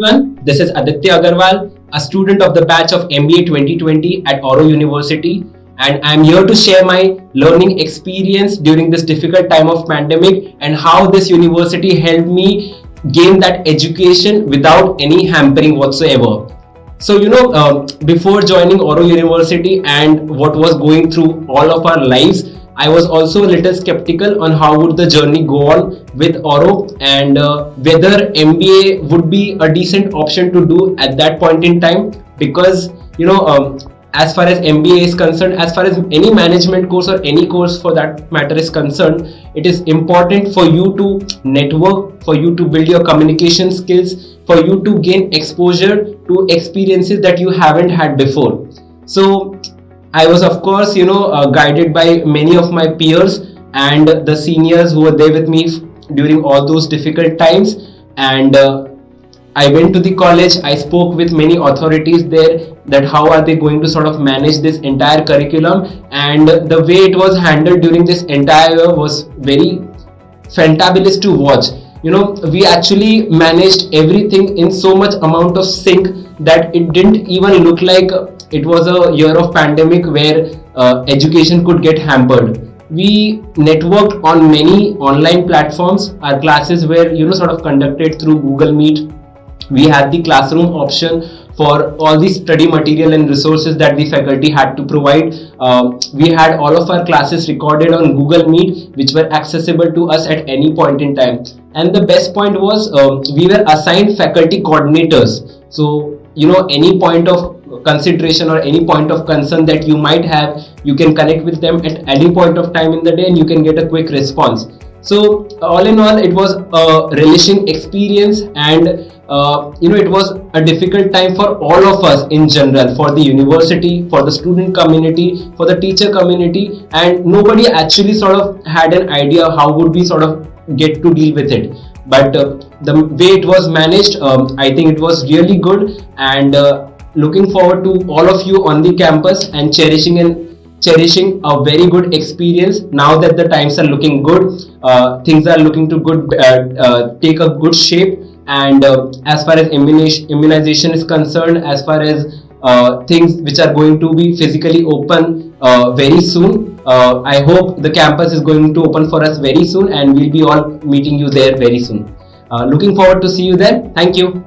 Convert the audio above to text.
everyone. This is Aditya Agarwal, a student of the batch of MBA 2020 at Oro University, and I'm here to share my learning experience during this difficult time of pandemic and how this university helped me gain that education without any hampering whatsoever. So, before joining Oro University and what was going through all of our lives, I was also a little skeptical on how would the journey go on with Oro and whether MBA would be a decent option to do at that point in time because, as far as MBA is concerned, as far as any management course or any course for that matter is concerned, it is important for you to network, for you to build your communication skills, for you to gain exposure to experiences that you haven't had before. So I was, of course, guided by many of my peers and the seniors who were there with me during all those difficult times. And I went to the college. I spoke with many authorities there that how are they going to sort of manage this entire curriculum, and the way it was handled during this entire year was very fantabulous to watch. We actually managed everything in so much amount of sync that it didn't even look like it was a year of pandemic where education could get hampered. We networked on many online platforms. Our classes were sort of conducted through Google Meet. We had the classroom option for all the study material and resources that the faculty had to provide. We had all of our classes recorded on Google Meet, which were accessible to us at any point in time. And the best point was we were assigned faculty coordinators. So, any point of consideration or any point of concern that you might have, you can connect with them at any point of time in the day and you can get a quick response. So all in all, it was a relishing experience, and it was a difficult time for all of us in general, for the university, for the student community, for the teacher community, and nobody actually sort of had an idea how would we sort of get to deal with it. But the way it was managed, I think it was really good, and looking forward to all of you on the campus and cherishing a very good experience. Now that the times are looking good, things are looking to good take a good shape, and as far as immunization is concerned, as far as things which are going to be physically open very soon, I hope the campus is going to open for us very soon and we'll be all meeting you there very soon. Looking forward to see you there. Thank you.